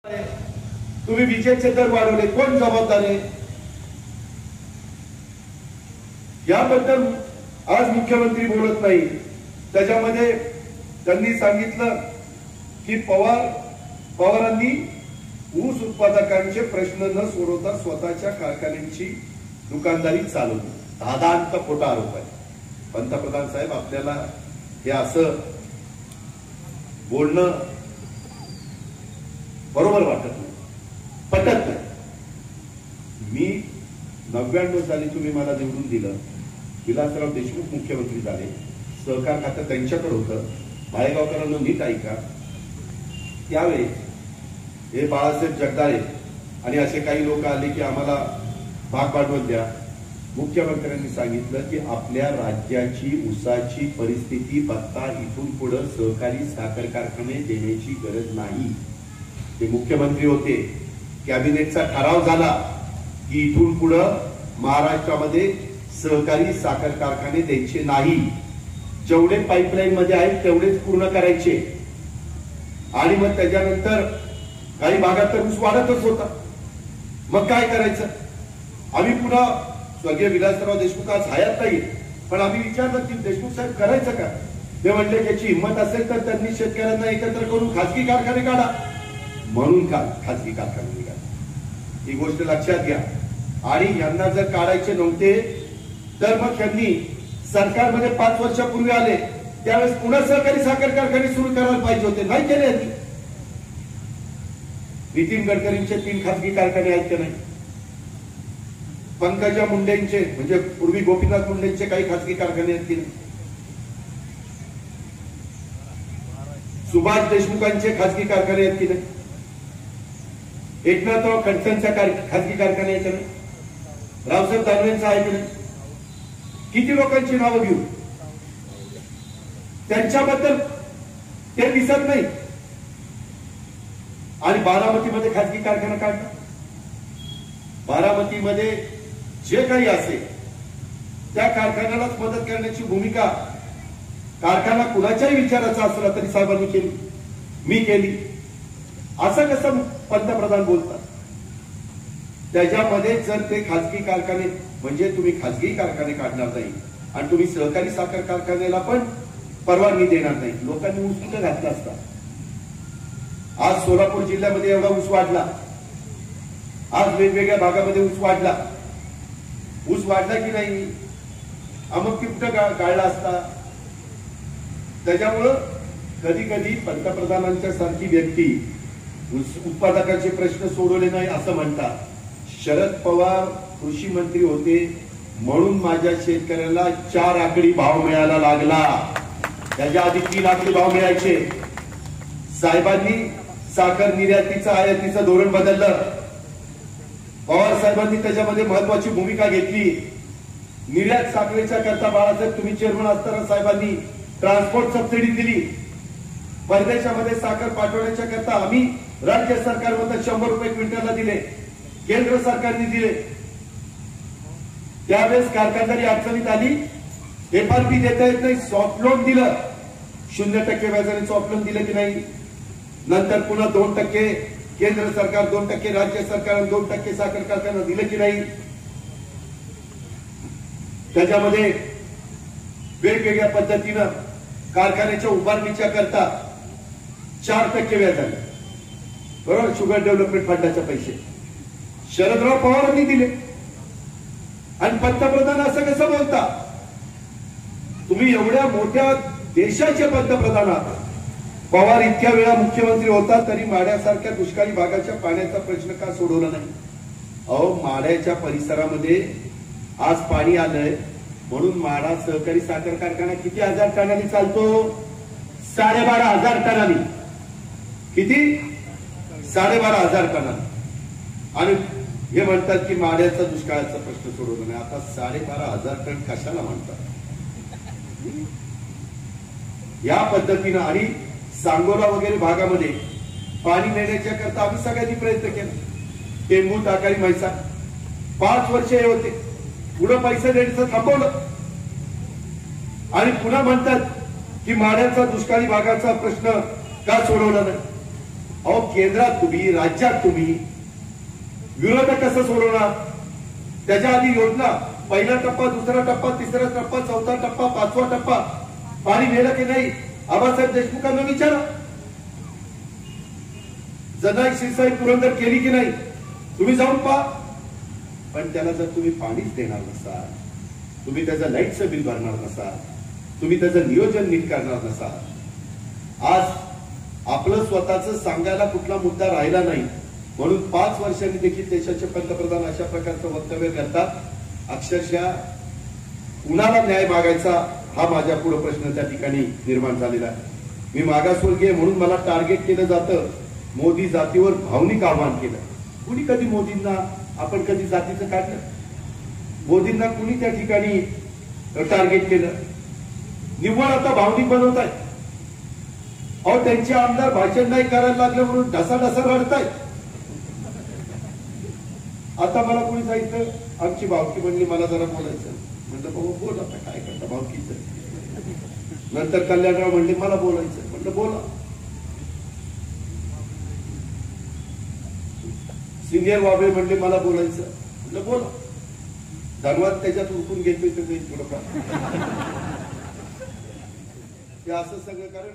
तुम्ही विजेचे दर वाढवले, कोण जबाबदार आहे याबद्दल आज मुख्यमंत्री बोलत नाही। त्याच्यामध्ये त्यांनी सांगितलं की पवारांनी ऊस उत्पादकांचे प्रश्न न सोडवता स्वतःच्या कारखान्यांची दुकानदारी चालवली। दादांचा खोटा आरोप आहे। पंतप्रधान साहेब, आपल्याला हे असं बोलणं बरोबर वाटत नाही, पटत नाही। मी 99 साली तुम्ही मला निवडून दिलं, विलासराव देशमुख मुख्यमंत्री झाले, सहकार खातं त्यांच्याकडे होतं। भायगावकरांना नीट ऐका, त्यावेळी हे बाळासाहेब जगदाळे आणि असे काही लोक आले की आम्हाला भाग भांडवल द्या। मुख्यमंत्र्यांनी सांगितलं की आपल्या राज्याची ऊसाची परिस्थिती बघता इथून पुढे सहकारी साखर कारखाने देण्याची गरज नाही। ते मुख्यमंत्री होते, कॅबिनेटचा ठराव झाला की इथून पुढे महाराष्ट्रामध्ये सहकारी साखर कारखाने द्यायचे नाही, जेवढे पाईपलाईन मध्ये आहेत तेवढेच पूर्ण करायचे। आणि मग त्याच्यानंतर काही भागात तर ऊस वाढतच होता, मग काय करायचं? आम्ही पुन्हा स्वर्गीय विलासराव देशमुख आज हयात नाही, पण आम्ही विचारलं की देशमुख साहेब करायचं का? ते म्हणले त्याची हिंमत असेल तर त्यांनी शेतकऱ्यांना एकत्र करून खासगी कारखाने काढा, म्हणून खासगी कारखाने निघाले। ही गोष्ट लक्षात घ्या। आणि यांना जर काढायचे नव्हते तर मग त्यांनी सरकारमध्ये 5 वर्षापूर्वी आले त्यावेळेस पुन्हा सहकारी साखर कारखाने सुरू करायला पाहिजे होते, नाही केले। नितीन गडकरींचे 3 खासगी कारखाने आहेत की नाही? पंकजा मुंडेंचे म्हणजे पूर्वी गोपीनाथ मुंडेंचे काही खासगी कारखाने आहेत की नाही? सुभाष देशमुखांचे खासगी कारखाने आहेत की नाही? एकनाथराव खडसेंच्या खासगी कारखाने आहेत की नाही? रावसाहेब दानवेंचा आहे की नाही? किती लोकांची नावं घेऊ? त्यांच्याबद्दल ते दिसत नाही। आणि बारामतीमध्ये खासगी कारखाना काढला। बारामतीमध्ये जे काही असेल त्या कारखान्यालाच मदत करण्याची भूमिका कारखाना कुणाच्याही विचाराचा असला तरी साहेबांनी केली, मी केली। असं कसं पंतप्रधान बोलतात? त्याच्यामध्ये जर ते खासगी कारखाने म्हणजे तुम्ही खासगी कारखाने काढणार नाही आणि तुम्ही सहकारी साखर कारखान्याला पण परवानगी देणार नाही, लोकांनी ऊस कुठे घातला असता? आज सोलापूर जिल्ह्यामध्ये एवढा ऊस वाढला, आज वेगवेगळ्या भागामध्ये ऊस वाढला। ऊस वाढला की नाही? मग ती कुठं गाळला असता? त्याच्यामुळं कधी कधी पंतप्रधानांच्या सारखी व्यक्ती ऊस उत्पादकांचे प्रश्न सोडवले नाही असं म्हणतात। शरद पवार कृषी मंत्री होते म्हणून माझ्या शेतकऱ्याला 4 आकडी भाव मिळायला लागला, त्याच्या आधी 3 आकडी भाव मिळायचे। साहेबांनी साखर निर्यातीचं आयातीचं धोरण बदललं, पवार साहेबांनी त्याच्यामध्ये महत्वाची भूमिका घेतली। निर्यात साखरेच्या करता बाळासाहेब तुम्ही चेअरमन असताना साहेबांनी ट्रान्सपोर्ट सबसिडी दिली। परदेशामध्ये साखर पाठवण्याच्या करता आम्ही राज्य सरकारमध्ये 100 रुपये क्विंटलला दिले, केंद्र सरकारने दिले। त्यावेळेस कारखानदारी अडचणीत आली, एफआरपी देता येत नाही, सॉफ्ट लोन दिलं, 0% व्याजाने सॉफ्ट लोन दिलं की नाही? नंतर पुन्हा 2% केंद्र सरकार, 2% राज्य सरकार, 2% साखर कारखाना दिलं की नाही? त्याच्यामध्ये वेगवेगळ्या पद्धतीनं कारखान्याच्या उभारणीच्या करता 4% व्याजाने, बरोबर, शुगर डेव्हलपमेंट फंडाचे पैसे शरदराव पवारांनी दिले। आणि पंतप्रधान असं कसं बोलता? तुम्ही एवढ्या मोठ्या देशाचे पंतप्रधान आहात, पवार इतक्या वेळा मुख्यमंत्री होता तरी माढ्यासारख्या दुष्काळी भागाच्या पाण्याचा प्रश्न का सोडवला नाही? अहो, माढ्याच्या परिसरामध्ये आज पाणी आलंय म्हणून माढा सहकारी साखर कारखाना किती हजार टनांनी चालतो? 12,500 टनांनी। किती? 12,500 टनांनी। आणि हे म्हणतात की माढ्याचा दुष्काळाचा प्रश्न सोडवला नाही। आता 12,500 टन कशाला म्हणतात? या पद्धतीनं आणि सांगोला वगैरे भागामध्ये पाणी नेण्याच्या करता आम्ही सगळ्यांनी प्रयत्न केला। टेंबू, टाकाळी, म्हैसा 5 वर्ष हे होते, पुढे पैसे देण्याचं थांबवलं आणि पुन्हा म्हणतात की माढ्याचा दुष्काळी भागाचा प्रश्न का सोडवला नाही? अहो केंद्रात तुम्ही, राज्यात तुम्ही, विरोधक कसं सोडवणार? त्याच्या आधी योजना, पहिला टप्पा, दुसरा टप्पा, तिसरा टप्पा, चौथा टप्पा, पाचवा टप्पा, पाणी नेलं की नाही? आबासाहेब देशमुखांना विचारा. जनाई शिरसाई पुरंदर केली की नाही? तुम्ही जाऊन पहा. पण त्याला जर तुम्ही पाणीच देणार नसाल, तुम्ही त्याचं लाईटचं बिल भरणार नसाल, तुम्ही त्याचं नियोजन नीट करणार नसाल, आज आपलं स्वतःच सांगायला कुठला मुद्दा राहिला नाही म्हणून 5 वर्षांनी देखील देशाचे पंतप्रधान अशा प्रकारचं वक्तव्य करतात. अक्षरशः कुणाला न्याय मागायचा हा माझ्या पुढे प्रश्न त्या ठिकाणी निर्माण झालेला आहे. मी मागासवर्गीय म्हणून मला टार्गेट केलं जातं. मोदी जातीवर भावनिक आव्हान केलं. कुणी कधी मोदींना, आपण कधी जातीचं काढलं? मोदींना कुणी त्या ठिकाणी टार्गेट केलं? निव्वळ आता भावनिक बनवत आहे. अहो त्यांचे आमदार भाषण नाही करायला लागले म्हणून ढसाढसा रडतायत. आता मला कोणी सांगितलं आमची भावकी म्हणली मला जरा बोलायचं. म्हणलं बाबा बोल, आता काय करता भावकीचं. नंतर कल्याणराव म्हणले मला बोलायचं. म्हणलं बोला. सिनियर वाबळे म्हणले मला बोलायचं. म्हणलं बोला. धन्यवाद त्याच्यात उरकून घेतोय थोडंफार. हे असं सगळं कारण